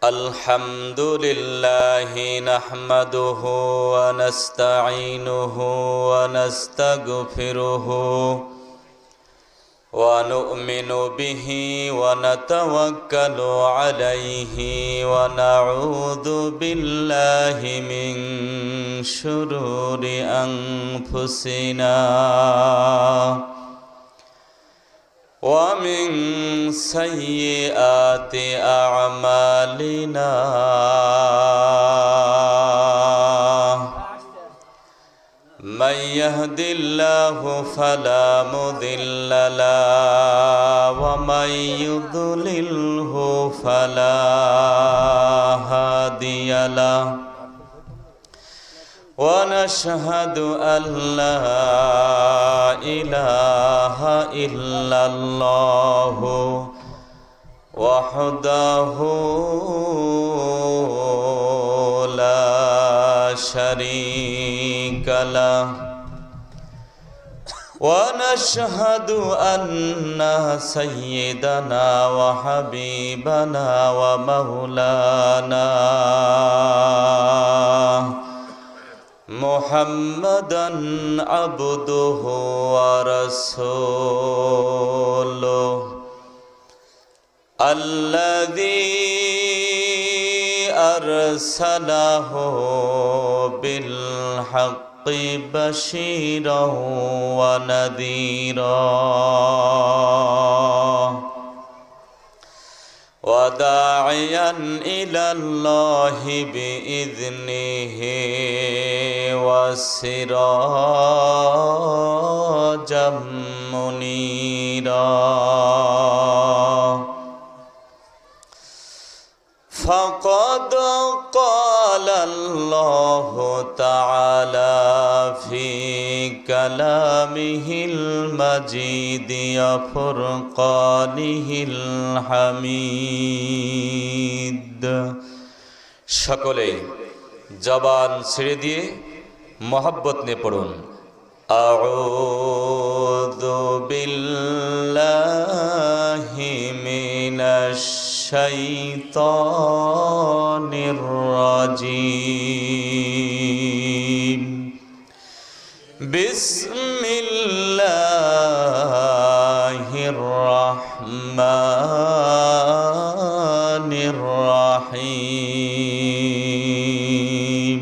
الحمد لله نحمده ونستعينه ونستغفره ونؤمن به ونتوكل عليه ونعوذ بالله من شرور أنفسنا ومن سيئات أعمالنا من يهد الله فلا مضل له ومن يضلله فلا هادي له ونشهد أن لا إله إلا الله وحده لا شريك له ونشهد أن سيدنا وحبيبنا ومولانا محمدًا عبده ورسوله الذي أرسله بالحق بشيرًا ونذيرًا وداعيا إلى الله بإذنه وسراجا منيرا فقد قال الله تعالى في كلامه المجيد وفرقانه الحميد সকলে জবান ছেড়ে দিয়ে মোহাব্বত নিয়ে পড়ুন আউযু বিল্লাহি মিনাশ শাইতানির রাজিম বিসমিল্লাহির রহমানির রহিম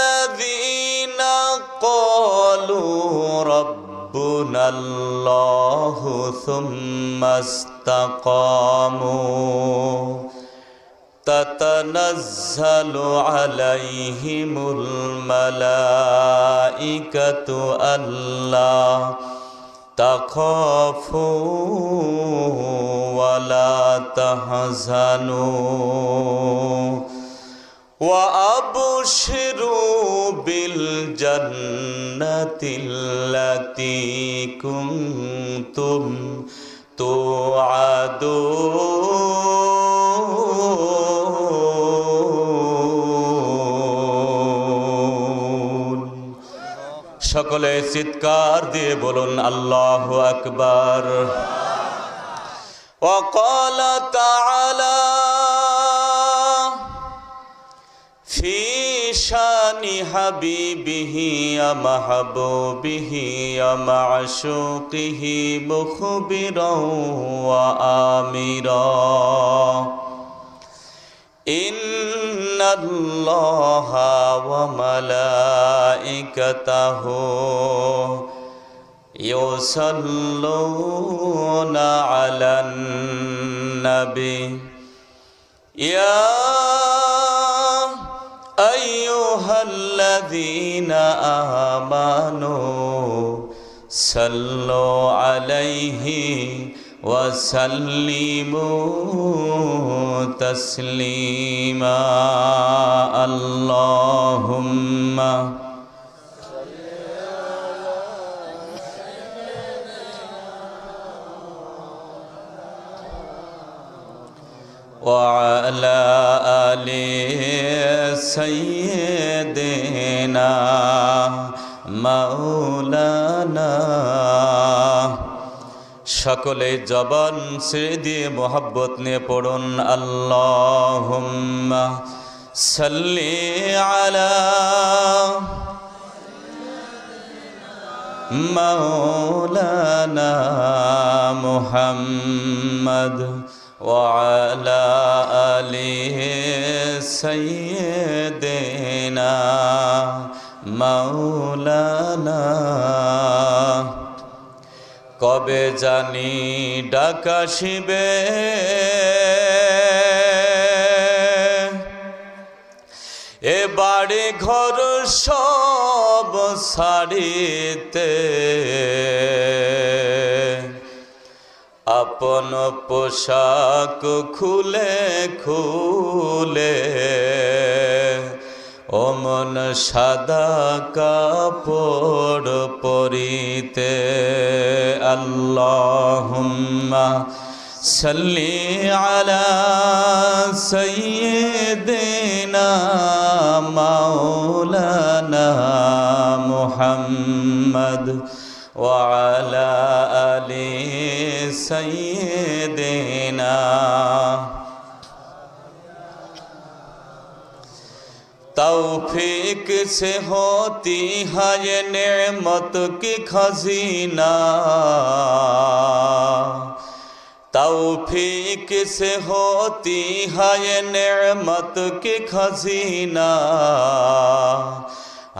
ইন্নাল্লাযীনা ক্বালু রাব্বুনাল্লাহু সুম্মা ইসতাকামু تتنزل عليهم الملائكة ألا تخافوا ولا تحزنوا وأبشروا بالجنة التي كنتم توعدون সকলে চিৎকার দিয়ে বলুন আল্লাহু আকবার وقال تعالى في شان حبيبه ومحبوبه ومعشوقه مخبرا وآمرا إن الله وملائكته يصلون على النبي يا أيها الذين آمنوا صلوا عليه وسلموا تسليما اللهم وعلى آل سيدنا مولانا সকলে জবান ছেড়ে দিয়ে মোহাব্বত নিয়ে পড়ুন আল্লাহুম্মা সাল্লি আলা মাওলানা মুহাম্মদ ওয়া আলা আলি সাইয়্যিদিনা মাওলানা। কবে জানি ডাক আসিবে এ বাড়ি ঘর সব ছাড়িতে, আপন পোশাক খুলে খুলে ওমন সাদা কাপড় পরিতে। আল্লাহুম্মা সাল্লি আলা সাইয়্যিদিনা মাওলানা মুহাম্মদ ওয়া আলা আলি সাইয়্যিদিনা। तौफीक से होती है ये नेमत की खजीना, तौफीक से होती है ये नेमत की खजीना।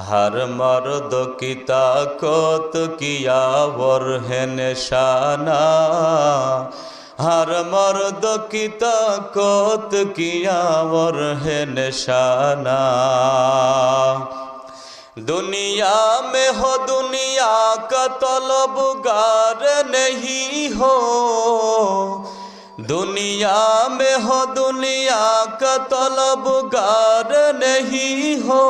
हर मर्द की ताकत किया वर है निशाना, हर मर्द की ताकत किया वर है निशाना। दुनिया में हो दुनिया का तलबगार नहीं हो, दुनिया में हो दुनिया का तलबगार नहीं हो।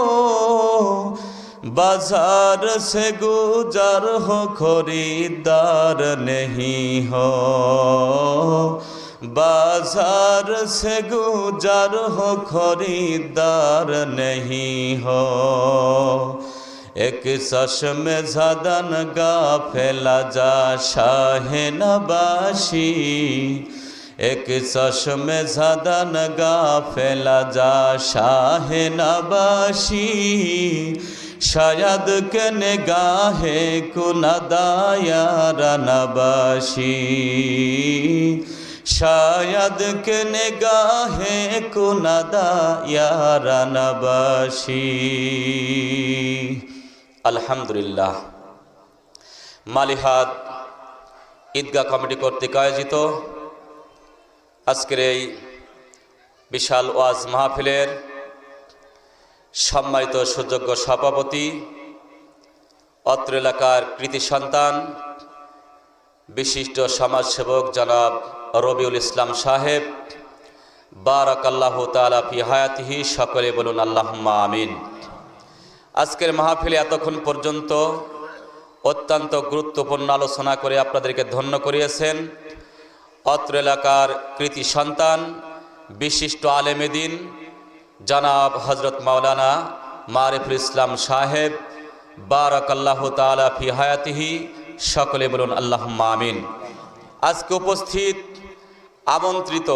बाजार से गुजर हो खरीदार नहीं हो, बाजार से गुजर हो खरीदार नहीं हो। एक चश्मे ज़दन गाफिला जा शाहे नबाशी, एक चश्मे ज़दन गाफिला जा शाहे नबाशी। शायद के निगाहे कुनदायार नबाशी, शायद के निगाहे कुनदायार नबाशी। আলহামদুলিল্লাহ। মালিহাত ঈদগাহ কমিটি কর্তৃক আয়োজিত আজকের এই বিশাল ওয়াজ মাহফিলের সম্মানিত সুযোগ্য সভাপতি, অত্র এলাকার কৃতি সন্তান, বিশিষ্ট সমাজসেবক জনাব রবিউল ইসলাম সাহেব, বারাকাল্লাহু তাআলা ফি হায়াতিহি, সকলে বলুন আল্লাহুম্মা আমিন। আজকের মাহফিলে এতক্ষণ পর্যন্ত অত্যন্ত গুরুত্বপূর্ণ আলোচনা করে আপনাদেরকে ধন্য করিয়েছেন অত্র এলাকার কৃতি সন্তান, বিশিষ্ট আলেমে দ্বীন জনাব হযরত মাওলানা মারিফুল ইসলাম সাহেব, বারাকাল্লাহু তাআলা ফি হায়াতিহি, সকলে বলুন আল্লাহুম্মা আমিন। আজকে উপস্থিত আমন্ত্রিত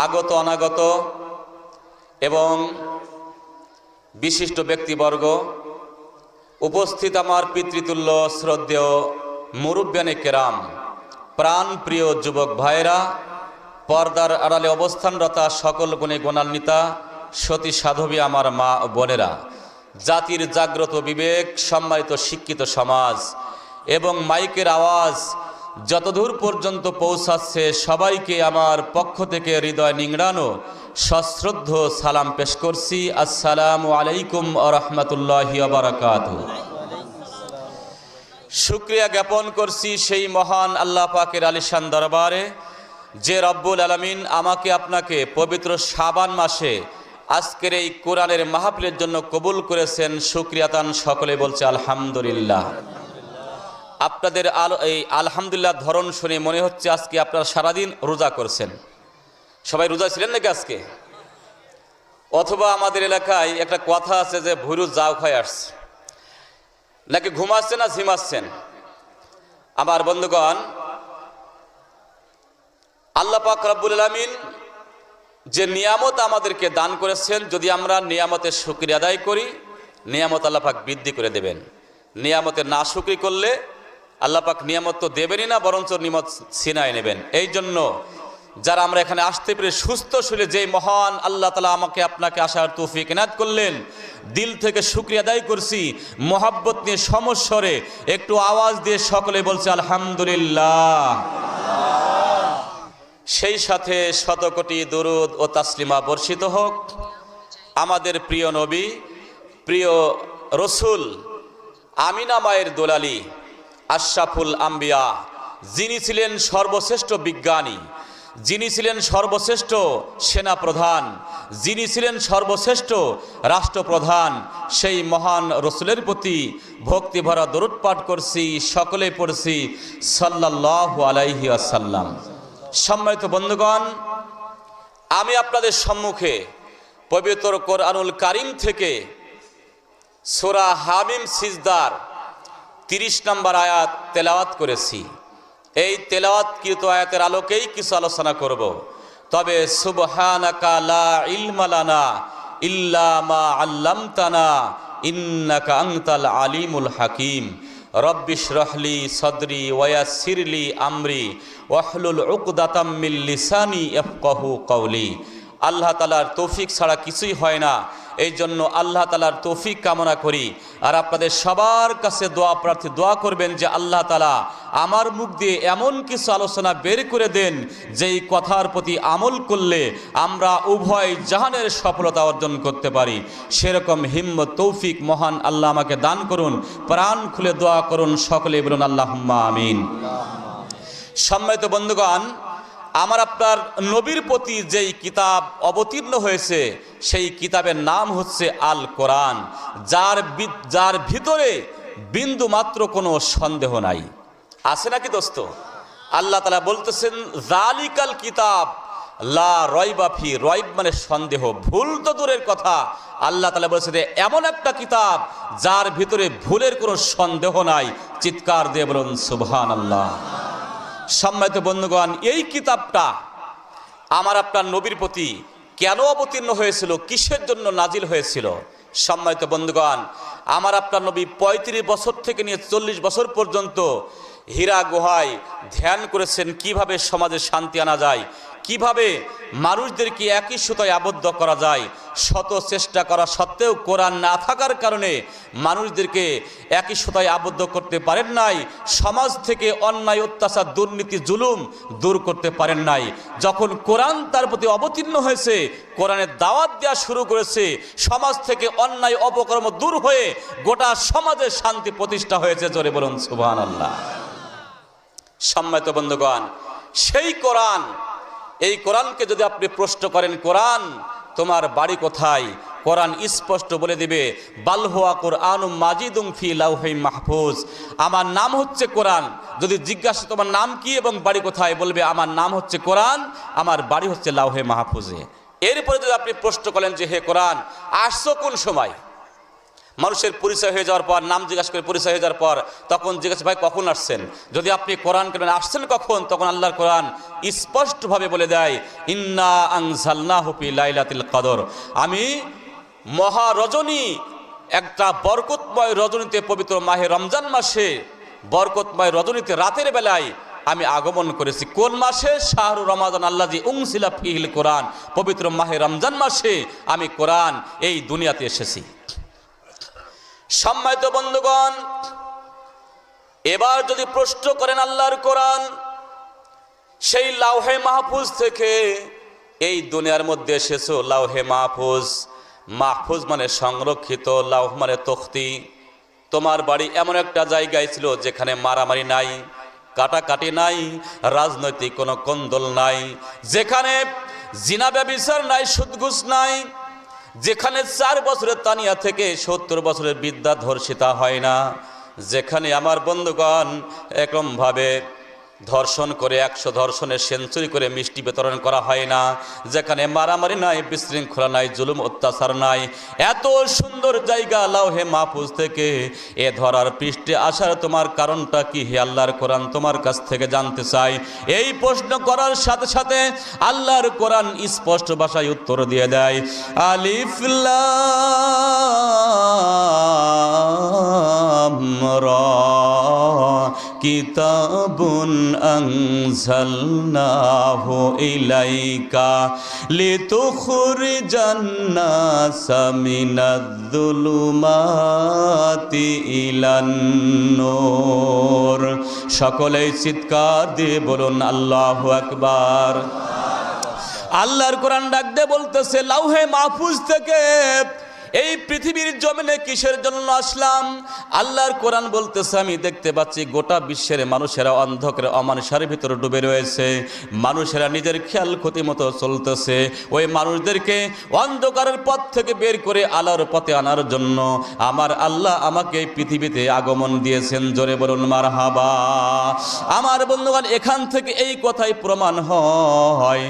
আগত অনাগত এবং বিশিষ্ট ব্যক্তিবর্গ, উপস্থিত আমার পিতৃতুল্য শ্রদ্ধেয় মুরব্বিয়ানে কেরাম, প্রাণপ্রিয় যুবক ভাইরা, পর্দার আড়ালে অবস্থানরতা সকল গুণে গুণান্বিতা সতী সাধবী আমার মা ও বোনেরা, জাতির জাগ্রত বিবেক, সম্মানিত শিক্ষিত সমাজ এবং মাইকের আওয়াজ যতদূর পর্যন্ত পৌঁছাচ্ছে সবাইকে আমার পক্ষ থেকে হৃদয় নিংড়ানো সশ্রদ্ধ সালাম পেশ করছি। আসসালামু আলাইকুম ওয়া রাহমাতুল্লাহি ওয়া বারাকাতুহু। শুকরিয়া জ্ঞাপন করছি সেই মহান আল্লাহ পাকের আলিশান দরবারে যে রব্বুল আলামিন আমাকে আপনাকে পবিত্র শাবান মাসে আজকের এই কোরআনের মাহফিলের জন্য কবুল করেছেন। শুকরিয়া তান সকলে বলছে আলহামদুলিল্লাহ। আপনাদের এই আলহামদুলিল্লাহ ধরন শুনে মনে হচ্ছে আজকে আপনারা সারাদিন রোজা করছেন। সবাই রোজা ছিলেন নাকি আজকে? অথবা আমাদের এলাকায় একটা কথা আছে যে ভুরু যাও খায় আসছে, নাকি ঘুমাচ্ছেন না ঝিমাচ্ছেন? আমার বন্ধুগণ, আল্লাহ পাক রব্বুল আলামিন যে নিয়ামত আমাদেরকে দান করেছেন, যদি আমরা নিয়ামতের শুকরিয়া আদায় করি, নিয়ামত আল্লাহ পাক বৃদ্ধি করে দেবেন। নিয়ামতের না শুকরি করলে আল্লাহ পাক নিয়ামত তো দেবেনই না, বরঞ্চ নিয়ামত ছিনায় নেবেন। এই জন্য যারা আমরা এখানে আসতে পেরে সুস্থ শরীরে, যেই মহান আল্লাহ তাআলা আমাকে আপনাকে আসার তৌফিক এনায়েত করলেন, দিল থেকে শুকরিয়া আদায় করছি। মোহাব্বত নিয়ে সমস্বরে একটু আওয়াজ দিয়ে সকলে বলছে আলহামদুলিল্লাহ। সেই সাথে শতকোটি দরুদ ও তাসলিমা বর্ষিত হোক আমাদের প্রিয় নবী, প্রিয় রসুল, আমিনা মায়ের দোলালি, আশরাফুল আম্বিয়া, যিনি ছিলেন সর্বশ্রেষ্ঠ বিজ্ঞানী, যিনি ছিলেন সর্বশ্রেষ্ঠ সেনাপ্রধান, যিনি ছিলেন সর্বশ্রেষ্ঠ রাষ্ট্রপ্রধান, সেই মহান রসুলের প্রতি ভক্তি ভরা দরুদ পাঠ করছি, সকলে পড়ছি সাল্লাল্লাহু আলাইহি ওয়াসাল্লাম। সম্মানিত বন্ধুগণ, আমি আপনাদের সম্মুখে পবিত্র কোরআনুল কারীম থেকে সূরা হামিম সিজদার 30 নম্বর আয়াত তেলাওয়াত করেছি। এই তেলাওয়াতকৃত আয়াতের আলোকেই কিছু আলোচনা করব। তবে সুবহানাকা লা ইলমা লানা ইল্লা মা আল্লামতানা ইন্নাকা আনতাল আলিমুল হাকিম। রব্বিশরাহলি সদরি ওয়ায়াসসিরলি আমরি ওয়াহলুল উকদাতাম মিন লিসানি ইয়াফকাহু কওলি। আল্লাহ তাআলার তৌফিক ছাড়া কিছুই হয় না, এই জন্য আল্লাহ তাআলার তৌফিক কামনা করি। আর আপনাদের সবার কাছে দোয়া করবেন যে আল্লাহ তাআলা আমার মুখ দিয়ে এমন কিছু আলোচনা বের করে দেন, যেই কথার প্রতি আমল করলে আমরা উভয় জাহানের সফলতা অর্জন করতে পারি। সেরকম হিম্মত তৌফিক মহান আল্লাহ আমাকে দান করুন। প্রাণ খুলে দোয়া করুন, সকলে বলুন আল্লাহুম্মা আমিন। সম্মানিত বন্ধুগণ, আমার আপনার নবীর প্রতি যেই কিতাব অবতীর্ণ হয়েছে, সেই কিতাবের নাম হচ্ছে আল কোরআন, যার ভিতরে বিন্দু মাত্র কোনো সন্দেহ নাই। আছে নাকি দোস্ত? আল্লাহ তাআলা বলতেছেন যালিকাল কিতাব লা রাইবা ফি, রাইব মানে সন্দেহ, ভুল তো দূরের কথা। আল্লাহ তাআলা বলেছেন এমন একটা কিতাব যার ভিতরে ভুলের কোনো সন্দেহ নাই। চিৎকার দিয়ে বলুন সুবহানাল্লাহ। সম্মানিত বন্ধুগণ, এই কিতাবটা আমার আপনার নবীর প্রতি কেন অবতীর্ণ হয়েছিল, কিসের জন্য নাজিল হয়েছিল? সম্মানিত বন্ধুগণ, আমার আপনার নবী 35 বছর থেকে নিয়ে 40 বছর পর্যন্ত হীরা গুহায় ধ্যান করেছেন কিভাবে সমাজে শান্তি আনা যায়, কিভাবে মানুষদেরকে একই সুতায় আবদ্ধ করা যায়। শত চেষ্টা করা সত্ত্বেও কোরআন না থাকার কারণে মানুষদেরকে একই সুতায় আবদ্ধ করতে পারেন নাই। সমাজ থেকে অন্যায়, অত্যাচার, দুর্নীতি, জুলুম দূর করতে পারেন নাই। যখন কোরআন তার প্রতি অবতীর্ণ হয়েছে, কোরআনের দাওয়াত দেওয়া শুরু করেছে, সমাজ থেকে অন্যায় অপকর্ম দূর হয়ে গোটা সমাজে শান্তি প্রতিষ্ঠা হয়েছে। জোরে বলুন সুবহানাল্লাহ। সম্মানিত বন্ধুগণ, সেই কোরআন, এই কোরআনকে যদি আপনি প্রশ্ন করেন কোরআন তোমার বাড়ি কোথায়, কোরআন স্পষ্ট বলে দিবে বাল হুয়া কুরআনুম মাজিদুম ফি লাউহিম মাহফুজ। আমার নাম হচ্ছে কোরআন। যদি জিজ্ঞাসা তোমার নাম কি এবং বাড়ি কোথায়, বলবে আমার নাম হচ্ছে কোরআন, আমার বাড়ি হচ্ছে লাউহে মাহফুজে। এরপরে যদি আপনি প্রশ্ন করেন যে হে কোরআন আসছো কোন সময়, মানুষের পরিচয় হয়ে যাওয়ার পর, নাম জিজ্ঞাসা করে পরিচয় হয়ে যাওয়ার পর তখন জিজ্ঞাসা ভাই কখন আসছেন। যদি আপনি কোরআন কেন আসছেন কখন, তখন আল্লাহর কোরআন স্পষ্টভাবে বলে দেয় ইন্না আনজালনাহু ফি লাইলাতুল কদর। আমি মহারজনী, একটা বরকতময় রজনীতে, পবিত্র মাহে রমজান মাসে বরকতময় রজনীতে রাতের বেলায় আমি আগমন করেছি। কোন মাসে? শাহরু রমাদান আল্লাযী উনজিলা ফীহিল কোরআন। পবিত্র মাহে রমজান মাসে আমি কোরআন এই দুনিয়াতে এসেছি। সম্মানিত বন্ধুগণ, এবার যদি প্রশ্ন করেন আল্লাহর কোরআন সেই লাউহে মাহফুজ থেকে এই দুনিয়ার মধ্যে এসেছো। লাউহে মাহফুজ, মাহফুজ মানে সংরক্ষিত, লাউহ মানে তখতি। তোমার বাড়ি এমন একটা জায়গায় ছিল যেখানে মারামারি নাই, কাটাকাটি নাই, রাজনৈতিক কোনো কোন্দল নাই, যেখানে জিনা ব্যভিচার নাই, সুদঘুষ নাই, যেখানে 4 বছরের তানিয়া থেকে 70 বছরের বিদ্যা ধর্ষিতা হয় না, যেখানে আমার বন্ধুগণ এরকমভাবে ধর্ষণ করে 100 ধর্ষণের সেঞ্চুরি করে মিষ্টি বিতরণ করা হয় না, যেখানে মারামারি নাই, বিশৃঙ্খলা নাই, জুলুম অত্যাচার নাই, এত সুন্দর জায়গা লাউহে মাহফুজ থেকে এ ধরার পৃষ্ঠে আসার তোমার কারণটা কি হে আল্লাহর কোরআন তোমার কাছ থেকে জানতে চাই। এই প্রশ্ন করার সাথে সাথে আল্লাহর কোরআন স্পষ্ট ভাষায় উত্তর দিয়ে দেয়, আলিফ লাম রা কিতাবুন আনজালনাহু ইলাইকা লিতুখরিজান নাসা মিনাজ-যুলুমাতি ইলান নূর। সকলেই চিৎকার দিয়ে বলুন আল্লাহু আকবার। আল্লাহর কোরআন ডাক দিয়ে বলতেছে লাউহে মাহফুজ থেকে এই পৃথিবীর জমিনে কিসের জন্য আসলাম? আল্লাহর কোরআন বলতেছে আমি দেখতে পাচ্ছি গোটা বিশ্বের মানুষেরা অন্ধকারে অমানুষের ভিতরে ডুবে রয়েছে, মানুষেরা নিজের খেয়াল ক্ষতি মতো চলতেছে। ওই মানুষদেরকে অন্ধকারের পথ থেকে বের করে আলোর পথে আনার জন্য আমার আল্লাহ আমাকে এই পৃথিবীতে আগমন দিয়েছেন। জোরে বলুন মারহাবা। আমার বন্ধুগণ, এখান থেকে এই কথাই প্রমাণ হয়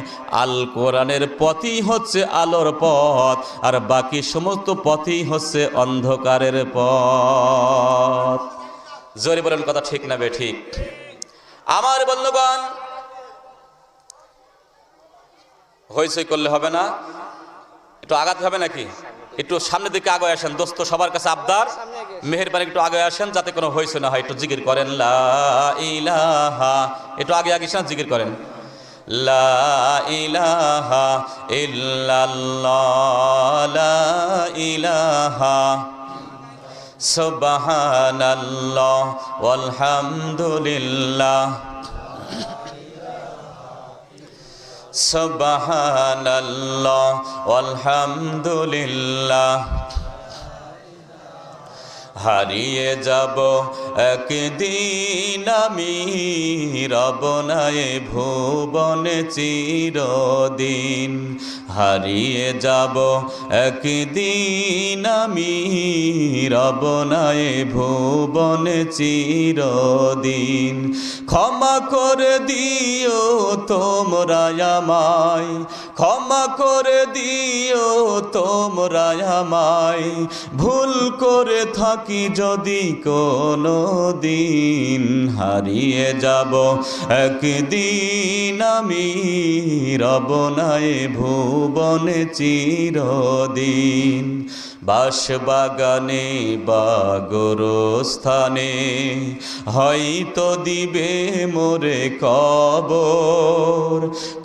আল কোরআনের পথই হচ্ছে আলোর পথ, আর বাকি সমস্ত পথই হচ্ছে অন্ধকারের পথ। জোরে বলেন কথা ঠিক না বে ঠিক? আমার বন্ধুগণ, হইচই করলে হবে না, একটু আগাতে হবে নাকি? একটু সামনের দিকে আগে আসেন দোস্ত, সবার কাছে আবদার, মেহেরবানি একটু আগে আসেন যাতে কোনো হইচই না হয়। একটু জিকির করেন লা ইলাহা, একটু আগে আগে জিকির করেন লা ইলাহা ইল্লাল্লাহ লা ইলাহা সুবহানাল্লাহ ওয়ালহামদুলিল্লাহ সুবহানাল্লাহ ওয়ালহামদুলিল্লাহ। হারিয়ে যাব একদিন আমি রব নাই ভুবনে চিরদিন, হারিয়ে যাব একদিন আমি রব নাই ভুবনে চিরদিন। ক্ষমা করে দিও তোমরা আমায়, ক্ষমা করে দিও তোমরা আমায়, ভুল করে থাকি যদি কোনো দিন, হারিয়ে যাব একদিন আমি রব নাই ভুবনে চিরদিন। বাঁশবাগানে বা গোরস্থানে হয়তো দিবে মোরে কবর,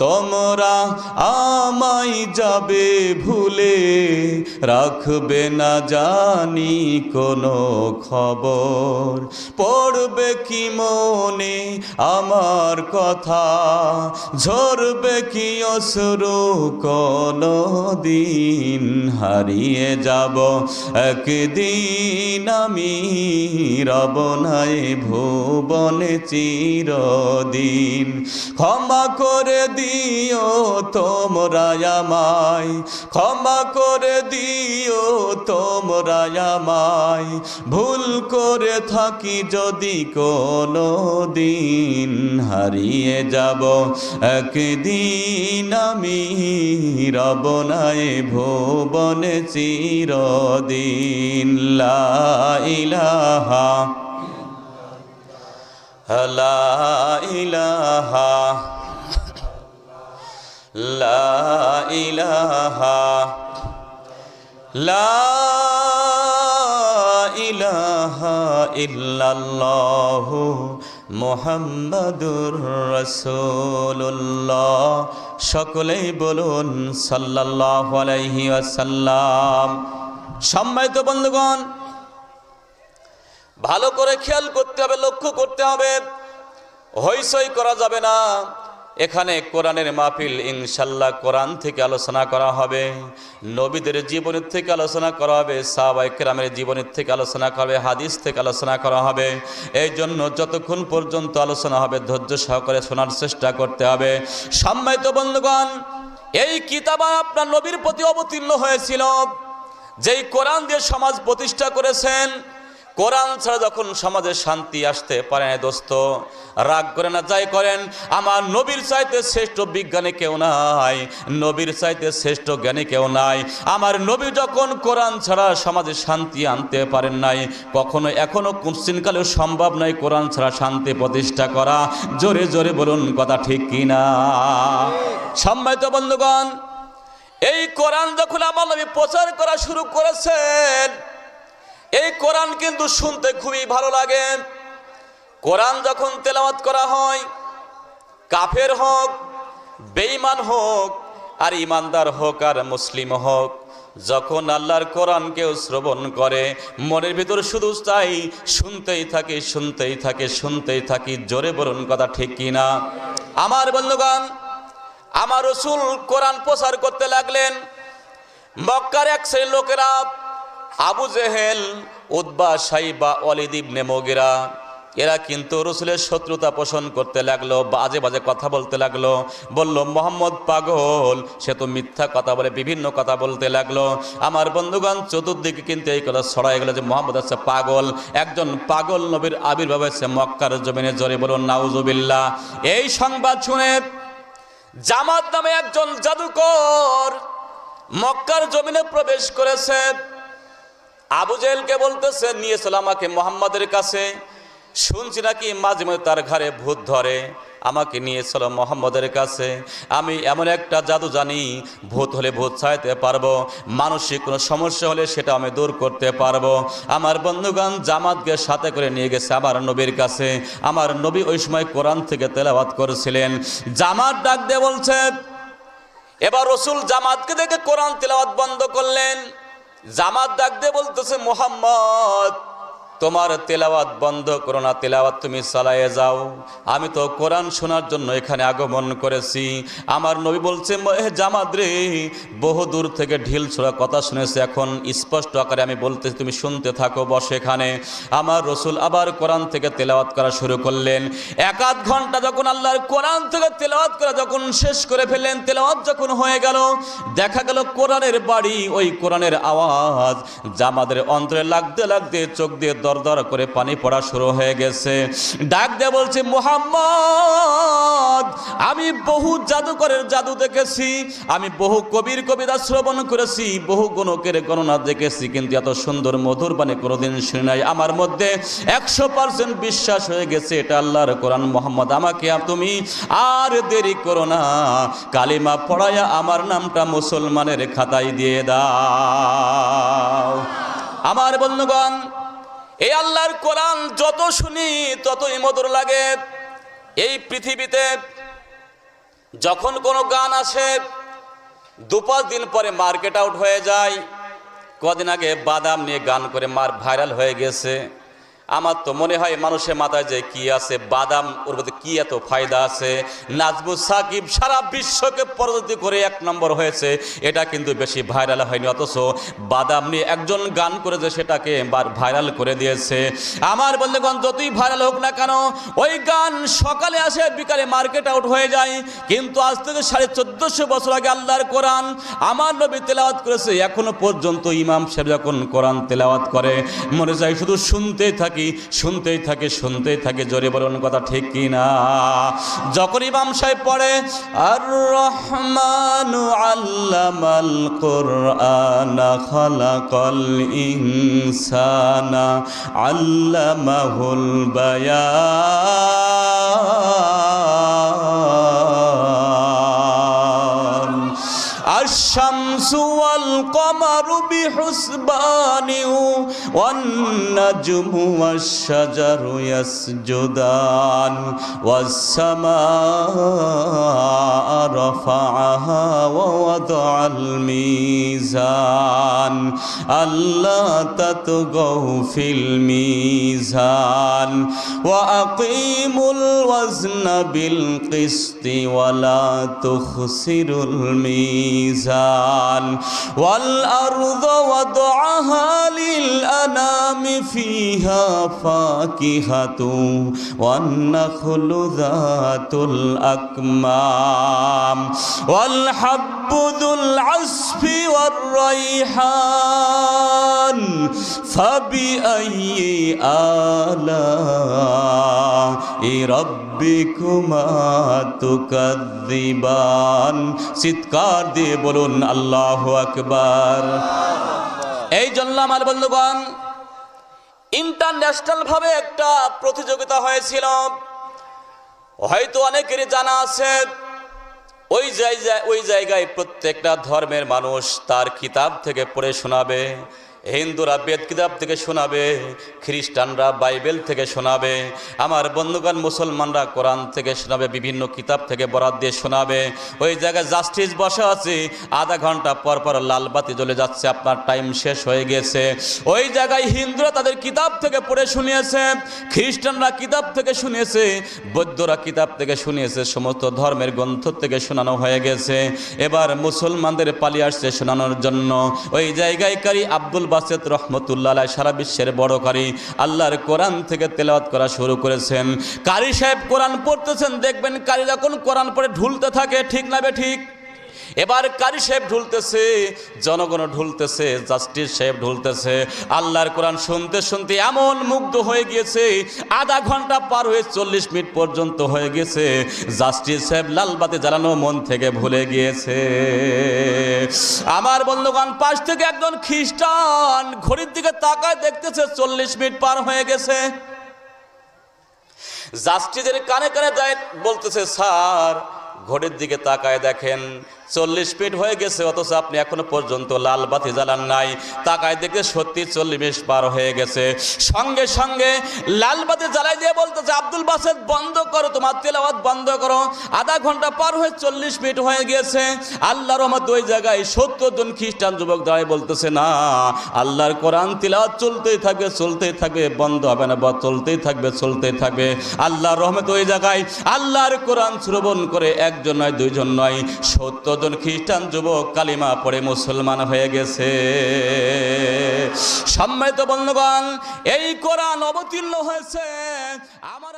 তোমরা আমায় যাবে ভুলে, রাখবে না জানি কোনো খবর। পড়বে কি মনে আমার কথা, ঝরবে কি অশ্রু কোনো দিন, হারিয়ে যাব একদিন আমি রব নাই ভুবনে চিরদিন। ক্ষমা করে দিও তোমরা আমায়, ক্ষমা করে দিও তোমরা আমায়, ভুল করে থাকি যদি কোনো দিন, হারিয়ে যাব একদিন আমি রব নাই ভুবনে চিরদিন। লা ইলাহা লা ইলাহা লা ইলাহা লা ইলাহা ইল্লাল্লাহু মুহাম্মাদুর রাসূলুল্লাহ। সকলেই বলুন সাল্লাল্লাহু আলাইহি ওয়াসাল্লাম। সম্মানিত বন্ধুগণ, ভালো করে খেয়াল করতে হবে, লক্ষ্য করতে হবে, হইচই করা যাবে না। এখানে কোরআনের মাহফিল, ইনশাল্লাহ কোরআন থেকে আলোচনা করা হবে, নবীদের জীবনের থেকে আলোচনা করা হবে, সাহাবায়ে কেরামের জীবনের থেকে আলোচনা করা হবে, হাদিস থেকে আলোচনা করা হবে। এই জন্য যতক্ষণ পর্যন্ত আলোচনা হবে ধৈর্য সহকারে শোনার চেষ্টা করতে হবে। সম্মানিত বন্ধুগণ, এই কিতাব আপনার নবীর প্রতি অবতীর্ণ হয়েছিল, যেই কোরআন দিয়ে সমাজ প্রতিষ্ঠা করেছেন, কোরআন ছাড়া যখন সমাজে শান্তি আসতে পারে না দোস্ত, রাগ করে না যাই করেন, আমার নবীর চাইতে শ্রেষ্ঠ বিজ্ঞানী কেউ নাই, নবীর চাইতে শ্রেষ্ঠ জ্ঞানী কেউ নাই। আমার নবী যখন কোরআন ছাড়া সমাজে শান্তি আনতে পারেন নাই, কখনো এখনো কোনদিনকালেও সম্ভব নয় কোরআন ছাড়া শান্তি প্রতিষ্ঠা করা। জোরে জোরে বলুন কথা ঠিক কিনা? সম্মানিত বন্ধুগণ, এই কোরআন যখন আমার নবী প্রচার করা শুরু করেছেন, এই কোরআন কিন্তু শুনতে খুবই ভালো লাগে। কোরআন যখন তেলাওয়াত করা হয়, কাফের হোক, বেঈমান হোক, আর ইমানদার হোক আর মুসলিম হোক, যখন আল্লাহর কোরআন কেউ শ্রবণ করে, মনের ভিতর শুধু চাই শুনতেই থাকে, শুনতেই থাকে, শুনতেই থাকি। জোরে বলুন কথা ঠিক কিনা? আমার বন্ধুগণ, আমার রাসূল কোরআন প্রচার করতে লাগলেন। মক্কার এক শ্রেণীর লোকেরা, আবু জেহেল, উতবা, সাইবা, ওয়ালিদ ইবনে মুগিরা, এরা কিন্তু রাসূলের শত্রুতা পোষণ করতে লাগলো, বাজে বাজে কথা বলতে লাগলো। বলল মোহাম্মদ পাগল, সে তো মিথ্যা কথা বলে, বিভিন্ন কথা বলতে লাগলো। আমার বন্ধুগণ, চতুর্দিকে কিন্তু এই কথা ছড়াই গেল যে মোহাম্মদ হচ্ছে পাগল, একজন পাগল নবীর আবির্ভাব হয়েছে মক্কার জমিনে। জোরে বলুন নাউজুবিল্লাহ। এই সংবাদ শুনে জামাত নামে একজন জাদুকর মক্কার জমিনে প্রবেশ করেছে। আবু জেহেলকে বলতেছে, নিয়ে চলো আমাকে মুহাম্মাদের কাছে, শুনছি নাকি মাঝে মাঝে তার ঘাড়ে ভূত ধরে, আমাকে নিয়ে চলো মুহাম্মাদের কাছে। আমি এমন একটা জাদু জানি, ভূত হলে ভূত ছাড়াতে পারবো, মানসিক কোনো সমস্যা হলে সেটা আমি দূর করতে পারবো। আমার বন্ধুগণ, জামাতকে সাথে করে নিয়ে গেছে আমার নবীর কাছে। আমার নবী ওই সময় কোরআন থেকে তেলাওয়াত করেছিলেন। জামাত ডাক দিয়ে বলছে, এবার রাসূল জামাতকে দেখে কোরআন তেলাওয়াত বন্ধ করলেন। জামাত ডাক দিয়ে বলতেছে, মুহাম্মদ তোমার তেলাওয়াত বন্ধ করো না, তেলাওয়াত তুমি চালায়ে যাও, আমি তো কোরআন শোনার জন্য এখানে আগমন করেছি। আমার নবী বলছে, জামাত রে, বহু দূর থেকে ঢিল ছোড়া কথা শুনেছে, এখন স্পষ্ট আকারে আমি বলতেছি, তুমি শুনতে থাকো, বসে এখানে। আমার রাসূল আবার কোরআন থেকে তেলাওয়াত করা শুরু করলেন। এক আধ ঘন্টা যখন আল্লাহর কোরআন থেকে তেলাওয়াত করা যখন শেষ করে ফেললেন, তেলাওয়াত যখন হয়ে গেল, দেখা গেল কোরআনের বাড়ি, ওই কোরআনের আওয়াজ জামাতের অন্তরে লাগতে লাগতে চোখ দিয়ে দর করে পানি পড়া শুরু হয়ে গেছে। ডাক দিয়ে বলছে, মুহাম্মদ আমি বহু জাদুকরের জাদু দেখেছি, আমি বহু কবির কবিতা শ্রবণ করেছি, বহু গণকের গণনা দেখেছি, কিন্তু এত সুন্দর মধুর বাণী কোনোদিন শুনি নাই। আমার মধ্যে 100% বিশ্বাস হয়ে গেছে এটা আল্লাহর কোরআন। মুহাম্মদ আমাকে তুমি আর দেরি করো না, কালিমা পড়ায়া আমার নামটা মুসলমানের খাতায় দিয়ে দাও। আমার বন্ধুগণ, এই আল্লাহর কোরআন যত শুনি ততই মধুর লাগে। এই পৃথিবীতে যখন কোনো গান আসে, 2-5 দিন পরে মার্কেট আউট হয়ে যায়। কদিন আগে বাদাম নিয়ে গান করে ভাইরাল হয়ে গেছে। আমার তো মনে হয় মানুষের মাথায় যে কি আছে, বাদাম ওর মধ্যে কি এত ফায়দা আছে। নাজমুস সাকিব সারা বিশ্বকে পরাজিত করে 1 নম্বর হয়েছে, এটা কিন্তু বেশি ভাইরাল হয়নি, অথচ বাদাম নিয়ে একজন গান করেছে, সেটাকে ভাইরাল করে দিয়েছে। আমার বন্ধুগণ, যতই ভাইরাল হোক না কেন, ওই গান সকালে আসে, বিকালে মার্কেট আউট হয়ে যায়। কিন্তু আজ থেকে 1450 বছর আগে আল্লাহর কোরআন আমার নবী তেলাওয়াত করেছে। এখনো পর্যন্ত ইমাম সাহেব যখন কোরআন তেলাওয়াত করে, মনে চাই শুধু শুনতেই থাকি, শুনতেই থাকে, শুনতেই থাকে। জোরে বলুন কথা ঠিক কিনা? যখন ইমাম সাহেব পড়ে, আর রহমানু আল্লামাল কুরআনা খালাকাল ইনসানা আল্লামাহুল বায়ান আশ-শামসু ওয়াল কমারু বিহুসবানিন ওয়ান নাজমু ওয়াশ-শাজারু ইয়াসজুদান ওয়াস-সামাআ রাফা'আহা ওয়া ওয়াদা'আল মিজান আল্লা তাতগাউ ফিল মিজান ওয়া আকিমুল ওয়াজনা বিল কিসতি ওয়া লা তুখসিরুল মিজান ওয়াল الأرض وضعها للأنام فيها فاكهة والنخل ذات الأكمام والحب ذو العصف والريحان فبأي آلاء ربكما তুকাযযিবান। চিৎকার দিয়ে বলুন আল্লাহু আকবার। এই জন্য আমার বন্ধুগণ, ইন্টারন্যাশনাল ভাবে একটা প্রতিযোগিতা হয়েছিল, হয়তো অনেকেরই জানা আছে। ওই জায়গায় প্রত্যেকটা ধর্মের মানুষ তার কিতাব থেকে পড়ে শোনাবে। হিন্দুরা বেদ কিতাব থেকে শোনাবে, খ্রিস্টানরা বাইবেল থেকে শোনাবে, আমার বন্ধুগণ মুসলমানরা কোরআন থেকে শোনাবে, বিভিন্ন কিতাব থেকে বরাত দিয়ে শোনাবে। ওই জায়গায় জাস্টিস বসা আছে, আধা ঘন্টা পর পর লাল বাতি জ্বলে যাচ্ছে, আপনার টাইম শেষ হয়ে গেছে। ওই জায়গায় হিন্দুরা তাদের কিতাব থেকে পড়ে শুনিয়েছে, খ্রিস্টানরা কিতাব থেকে শুনিয়েছে, বৌদ্ধরা কিতাব থেকে শুনিয়েছে, সমস্ত ধর্মের গ্রন্থ থেকে শোনানো হয়ে গেছে। এবার মুসলমানদের পালি আসছে শোনানোর জন্য। ওই জায়গায় কারি আব্দুল বাসেত রহমতুল্লাহ আলাইহি সারা বিশ্বের বড় কারি আল্লাহর কোরআন থেকে তেলাওয়াত করা শুরু করেছেন। কারি সাহেব কোরআন পড়তেছেন, দেখবেন কারি যখন কোরআন পড়ে ঢুলতে থাকে, ঠিক না বে ঠিক? এবার কারি সাহেব ঢুলতেছে, জনগণ ঢুলতেছে, জাস্টিস সাহেব ঢুলতেছে। আল্লাহর কোরআন শুনতে শুনতে এমন মুগ্ধ হয়ে গিয়েছে, আধা ঘন্টা পার হয়ে 40 মিনিট পর্যন্ত হয়ে গেছে, জাস্টিস সাহেব লালবাতি জ্বালানো মন থেকে ভুলে গিয়েছে। আমার বন্ধুগণ, পাশ থেকে একজন খ্রিস্টান ঘড়ির দিকে তাকায়, দেখতেছে 40 মিনিট পার হয়ে গেছে। জাস্টিসের কানে কানে যায়, বলতেছে, স্যার ঘড়ির দিকে তাকায় দেখেন 40 মিনিট হয়ে গেছে, অথচ আপনি এখনো পর্যন্ত লাল বাতি জ্বালান নাই। তাকায় দেখে সত্যি 40 মিনিট পার হয়ে গেছে। সঙ্গে সঙ্গে লাল বাতি জ্বালাই দিয়ে বলতেছে, আব্দুল বাসেত বন্ধ করো, তোমার তেলাওয়াত বন্ধ করো, আধা ঘন্টা পার হয়ে 40 মিনিট হয়ে গেছে। আল্লাহর রহমত, ওই জায়গায় 70 জন খ্রিস্টান যুবক দাঁড়ায় বলতেছে, না, আল্লাহর কোরআন তিলাওয়াত চলতেই থাকবে, চলতেই থাকবে, বন্ধ হবে না, চলতেই থাকবে, চলতেই থাকবে। আল্লাহর রহমত, ওই জায়গায় আল্লাহর কোরআন শ্রবণ করে একজন নয়, দুইজন নয়, 70 জন খ্রিস্টান যুবক কালিমা পড়ে মুসলমান হয়ে গেছে। সম্মানিত বন্ধুগণ, এই কোরআন অবতীর্ণ হয়েছে আমার